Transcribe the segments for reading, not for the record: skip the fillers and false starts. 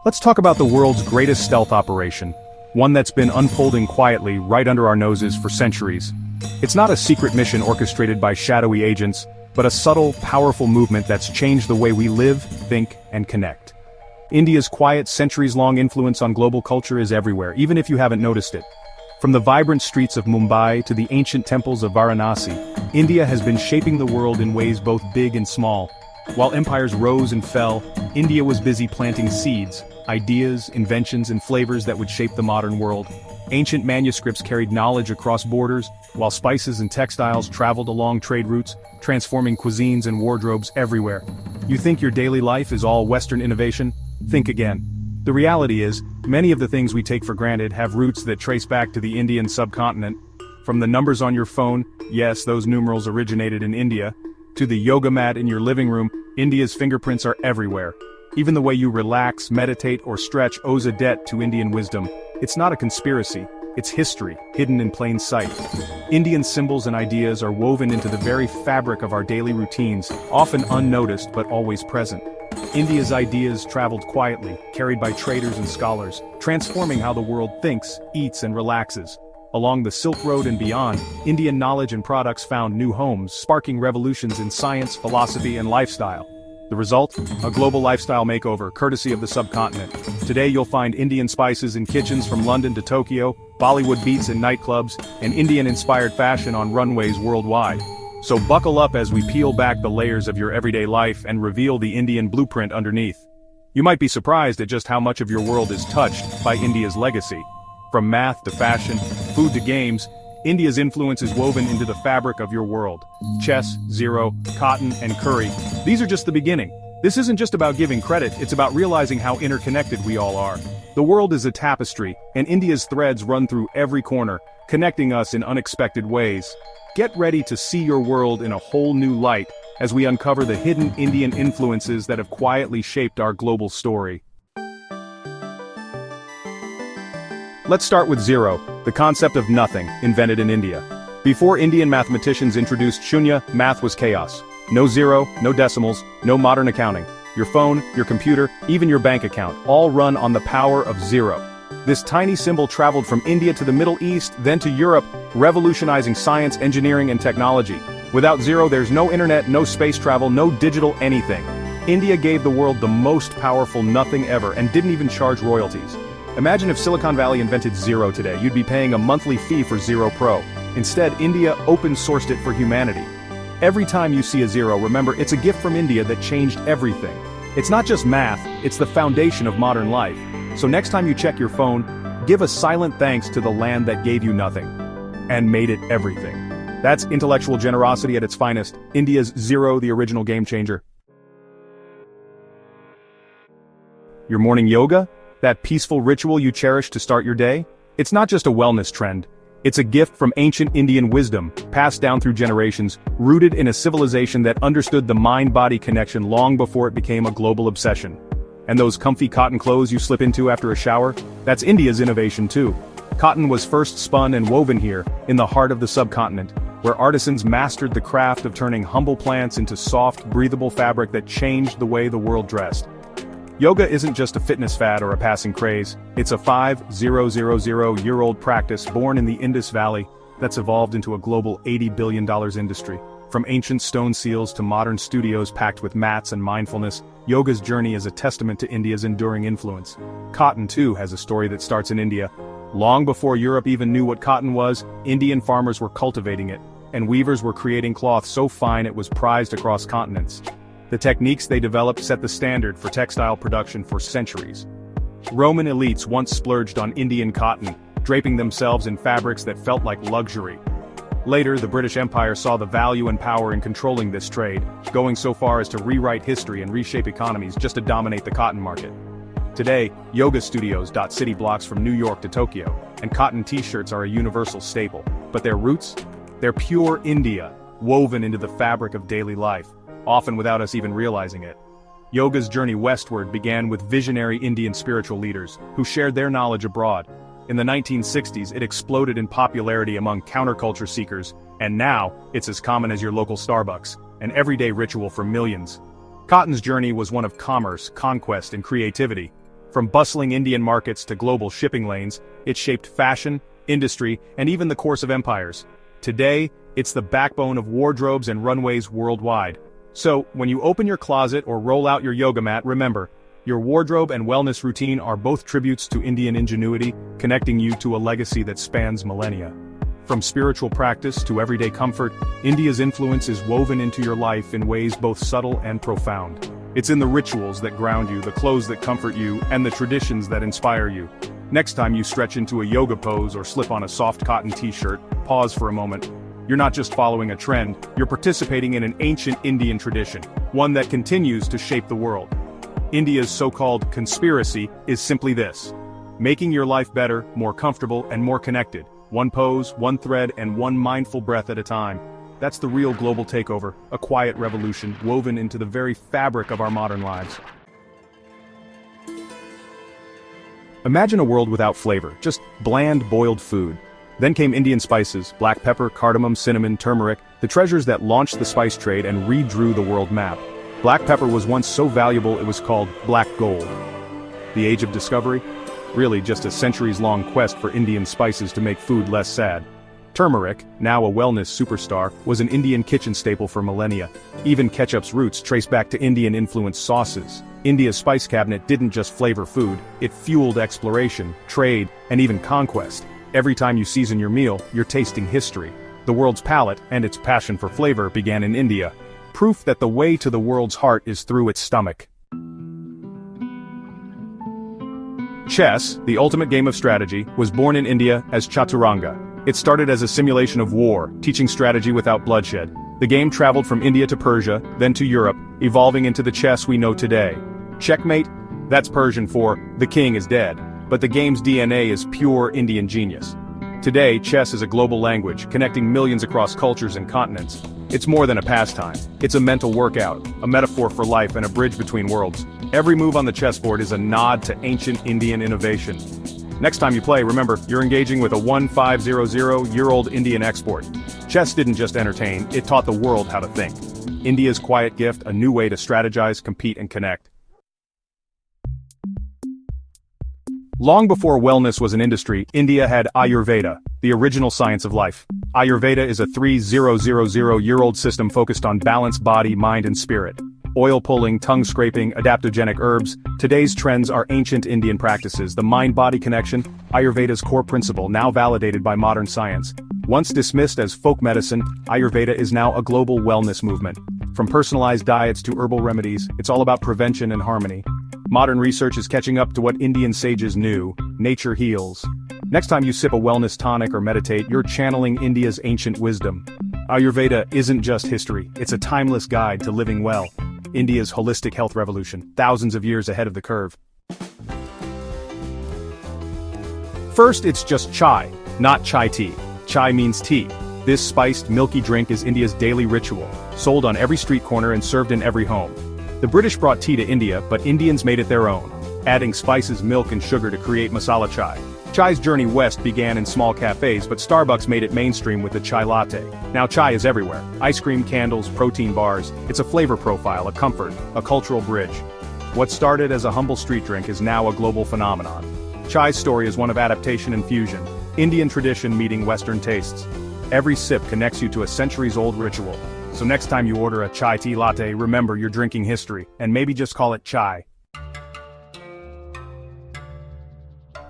Let's talk about the world's greatest stealth operation, one that's been unfolding quietly right under our noses for centuries. It's not a secret mission orchestrated by shadowy agents, but a subtle, powerful movement that's changed the way we live, think, and connect. India's quiet, centuries-long influence on global culture is everywhere, even if you haven't noticed it. From the vibrant streets of Mumbai to the ancient temples of Varanasi, India has been shaping the world in ways both big and small. While empires rose and fell, India was busy planting seeds, ideas, inventions, and flavors that would shape the modern world. Ancient manuscripts carried knowledge across borders, while spices and textiles traveled along trade routes, transforming cuisines and wardrobes everywhere. You think your daily life is all Western innovation? Think again. The reality is, many of the things we take for granted have roots that trace back to the Indian subcontinent. From the numbers on your phone, yes, those numerals originated in India, to the yoga mat in your living room, India's fingerprints are everywhere. Even the way you relax, meditate, or stretch owes a debt to Indian wisdom. It's not a conspiracy, it's history, hidden in plain sight. Indian symbols and ideas are woven into the very fabric of our daily routines, often unnoticed but always present. India's ideas traveled quietly, carried by traders and scholars, transforming how the world thinks, eats, and relaxes. Along the Silk Road and beyond, Indian knowledge and products found new homes, sparking revolutions in science, philosophy, and lifestyle. The result? A global lifestyle makeover, courtesy of the subcontinent. Today you'll find Indian spices in kitchens from London to Tokyo, Bollywood beats in nightclubs, and Indian-inspired fashion on runways worldwide. So buckle up as we peel back the layers of your everyday life and reveal the Indian blueprint underneath. You might be surprised at just how much of your world is touched by India's legacy. From math to fashion, food to games, India's influence is woven into the fabric of your world. Chess, zero, cotton, and curry. These are just the beginning. This isn't just about giving credit, it's about realizing how interconnected we all are. The world is a tapestry, and India's threads run through every corner, connecting us in unexpected ways. Get ready to see your world in a whole new light as we uncover the hidden Indian influences that have quietly shaped our global story. Let's start with zero, the concept of nothing, invented in India. Before Indian mathematicians introduced shunya, math was chaos. No zero, no decimals, no modern accounting. Your phone, your computer, even your bank account, all run on the power of zero. This tiny symbol traveled from India to the Middle East, then to Europe, revolutionizing science, engineering, and technology. Without zero, there's no internet, no space travel, no digital anything. India gave the world the most powerful nothing ever and didn't even charge royalties. Imagine if Silicon Valley invented zero today, you'd be paying a monthly fee for Zero Pro. Instead, India open-sourced it for humanity. Every time you see a zero, remember it's a gift from India that changed everything. It's not just math, it's the foundation of modern life. So next time you check your phone, give a silent thanks to the land that gave you nothing and made it everything. That's intellectual generosity at its finest. India's zero, the original game changer. Your morning yoga? That peaceful ritual you cherish to start your day? It's not just a wellness trend. It's a gift from ancient Indian wisdom, passed down through generations, rooted in a civilization that understood the mind-body connection long before it became a global obsession. And those comfy cotton clothes you slip into after a shower? That's India's innovation too. Cotton was first spun and woven here, in the heart of the subcontinent, where artisans mastered the craft of turning humble plants into soft, breathable fabric that changed the way the world dressed. Yoga isn't just a fitness fad or a passing craze, it's a 5,000-year-old practice born in the Indus Valley that's evolved into a global $80 billion industry. From ancient stone seals to modern studios packed with mats and mindfulness, yoga's journey is a testament to India's enduring influence. Cotton, too, has a story that starts in India. Long before Europe even knew what cotton was, Indian farmers were cultivating it, and weavers were creating cloth so fine it was prized across continents. The techniques they developed set the standard for textile production for centuries. Roman elites once splurged on Indian cotton, draping themselves in fabrics that felt like luxury. Later, the British Empire saw the value and power in controlling this trade, going so far as to rewrite history and reshape economies just to dominate the cotton market. Today, yoga studios dot city blocks from New York to Tokyo, and cotton t-shirts are a universal staple. But their roots? They're pure India, woven into the fabric of daily life, often without us even realizing it. Yoga's journey westward began with visionary Indian spiritual leaders, who shared their knowledge abroad. In the 1960s, it exploded in popularity among counterculture seekers, and now, it's as common as your local Starbucks, an everyday ritual for millions. Cotton's journey was one of commerce, conquest, and creativity. From bustling Indian markets to global shipping lanes, it shaped fashion, industry, and even the course of empires. Today, it's the backbone of wardrobes and runways worldwide. So, when you open your closet or roll out your yoga mat, remember, your wardrobe and wellness routine are both tributes to Indian ingenuity, connecting you to a legacy that spans millennia. From spiritual practice to everyday comfort, India's influence is woven into your life in ways both subtle and profound. It's in the rituals that ground you, the clothes that comfort you, and the traditions that inspire you. Next time you stretch into a yoga pose or slip on a soft cotton t-shirt, pause for a moment. You're not just following a trend, you're participating in an ancient Indian tradition, one that continues to shape the world. India's so-called conspiracy is simply this: making your life better, more comfortable, and more connected. One pose, one thread, and one mindful breath at a time. That's the real global takeover, a quiet revolution woven into the very fabric of our modern lives. Imagine a world without flavor, just bland boiled food. Then came Indian spices, black pepper, cardamom, cinnamon, turmeric, the treasures that launched the spice trade and redrew the world map. Black pepper was once so valuable it was called black gold. The age of discovery? Really just a centuries-long quest for Indian spices to make food less sad. Turmeric, now a wellness superstar, was an Indian kitchen staple for millennia. Even ketchup's roots trace back to Indian-influenced sauces. India's spice cabinet didn't just flavor food, it fueled exploration, trade, and even conquest. Every time you season your meal, you're tasting history. The world's palate, and its passion for flavor, began in India. Proof that the way to the world's heart is through its stomach. Chess, the ultimate game of strategy, was born in India as Chaturanga. It started as a simulation of war, teaching strategy without bloodshed. The game traveled from India to Persia, then to Europe, evolving into the chess we know today. Checkmate? That's Persian for, the king is dead. But the game's DNA is pure Indian genius. Today, chess is a global language, connecting millions across cultures and continents. It's more than a pastime. It's a mental workout, a metaphor for life and a bridge between worlds. Every move on the chessboard is a nod to ancient Indian innovation. Next time you play, remember, you're engaging with a 1500-year-old Indian export. Chess didn't just entertain, it taught the world how to think. India's quiet gift, a new way to strategize, compete, and connect. Long before wellness was an industry, India had Ayurveda, the original science of life. Ayurveda is a 3000-year-old system focused on balanced body, mind, and spirit. Oil pulling, tongue scraping, adaptogenic herbs, today's trends are ancient Indian practices. The mind-body connection, Ayurveda's core principle, now validated by modern science. Once dismissed as folk medicine, Ayurveda is now a global wellness movement. From personalized diets to herbal remedies, it's all about prevention and harmony. Modern research is catching up to what Indian sages knew: nature heals. Next time you sip a wellness tonic or meditate, you're channeling India's ancient wisdom. Ayurveda isn't just history, it's a timeless guide to living well. India's holistic health revolution, thousands of years ahead of the curve. First, it's just chai, not chai tea. Chai means tea. This spiced, milky drink is India's daily ritual, sold on every street corner and served in every home. The British brought tea to India, but Indians made it their own, adding spices, milk, and sugar to create masala chai. Chai's journey west began in small cafes, but Starbucks made it mainstream with the chai latte. Now chai is everywhere. Ice cream, candles, protein bars. It's a flavor profile, a comfort, a cultural bridge. What started as a humble street drink is now a global phenomenon. Chai's story is one of adaptation and fusion, Indian tradition meeting Western tastes. Every sip connects you to a centuries-old ritual. So next time you order a chai tea latte, remember you're drinking history, and maybe just call it chai.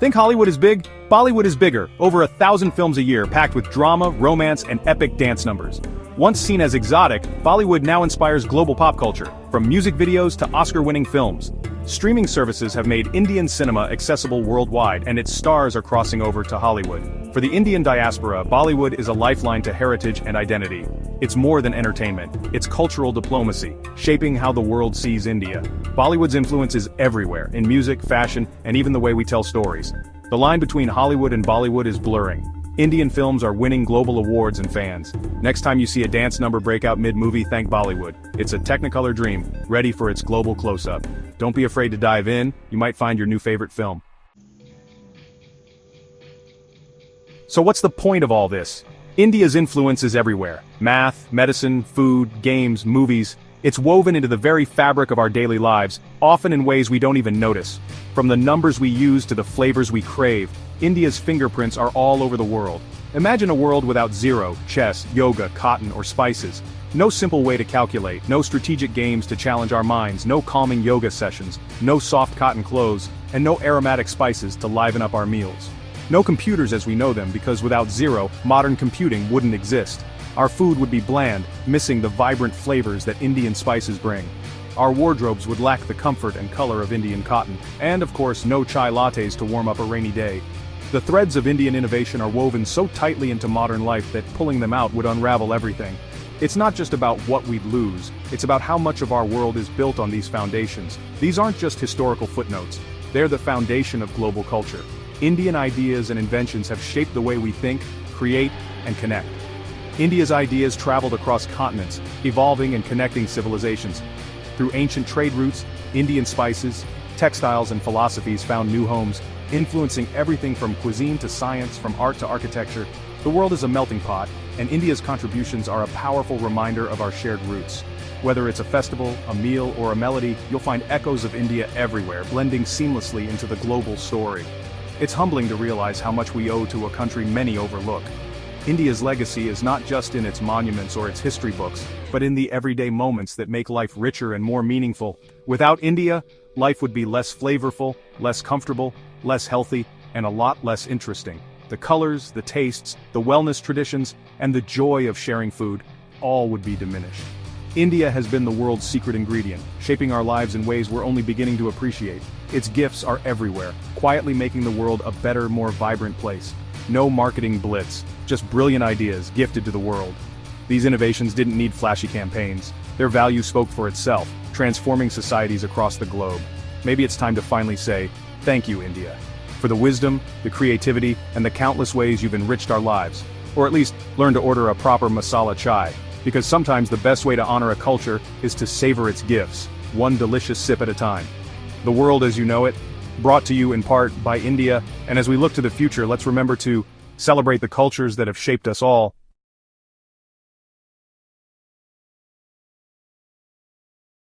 Think Hollywood is big? Bollywood is bigger, over 1,000 films a year packed with drama, romance, and epic dance numbers. Once seen as exotic, Bollywood now inspires global pop culture, from music videos to Oscar-winning films. Streaming services have made Indian cinema accessible worldwide, and its stars are crossing over to Hollywood. For the Indian diaspora, Bollywood is a lifeline to heritage and identity. It's more than entertainment, it's cultural diplomacy, shaping how the world sees India. Bollywood's influence is everywhere, in music, fashion, and even the way we tell stories. The line between Hollywood and Bollywood is blurring. Indian films are winning global awards and fans. Next time you see a dance number break out mid-movie, thank Bollywood. It's a Technicolor dream, ready for its global close-up. Don't be afraid to dive in, you might find your new favorite film. So what's the point of all this? India's influence is everywhere. Math, medicine, food, games, movies. It's woven into the very fabric of our daily lives, often in ways we don't even notice. From the numbers we use to the flavors we crave, India's fingerprints are all over the world. Imagine a world without zero, chess, yoga, cotton, or spices. No simple way to calculate, no strategic games to challenge our minds, no calming yoga sessions, no soft cotton clothes, and no aromatic spices to liven up our meals. No computers as we know them, because without zero, modern computing wouldn't exist. Our food would be bland, missing the vibrant flavors that Indian spices bring. Our wardrobes would lack the comfort and color of Indian cotton, and of course no chai lattes to warm up a rainy day. The threads of Indian innovation are woven so tightly into modern life that pulling them out would unravel everything. It's not just about what we'd lose, it's about how much of our world is built on these foundations. These aren't just historical footnotes, they're the foundation of global culture. Indian ideas and inventions have shaped the way we think, create, and connect. India's ideas traveled across continents, evolving and connecting civilizations. Through ancient trade routes, Indian spices, textiles and philosophies found new homes, influencing everything from cuisine to science, from art to architecture. The world is a melting pot, and India's contributions are a powerful reminder of our shared roots. Whether it's a festival, a meal, or a melody, you'll find echoes of India everywhere, blending seamlessly into the global story. It's humbling to realize how much we owe to a country many overlook. India's legacy is not just in its monuments or its history books, but in the everyday moments that make life richer and more meaningful. Without India, life would be less flavorful, less comfortable, less healthy, and a lot less interesting. The colors, the tastes, the wellness traditions, and the joy of sharing food, all would be diminished. India has been the world's secret ingredient, shaping our lives in ways we're only beginning to appreciate. Its gifts are everywhere, quietly making the world a better, more vibrant place. No marketing blitz, just brilliant ideas gifted to the world. These innovations didn't need flashy campaigns. Their value spoke for itself, transforming societies across the globe. Maybe it's time to finally say, thank you, India, for the wisdom, the creativity, and the countless ways you've enriched our lives. Or at least, learn to order a proper masala chai, because sometimes the best way to honor a culture is to savor its gifts, one delicious sip at a time. The world as you know it, brought to you in part by India, and as we look to the future, let's remember to celebrate the cultures that have shaped us all,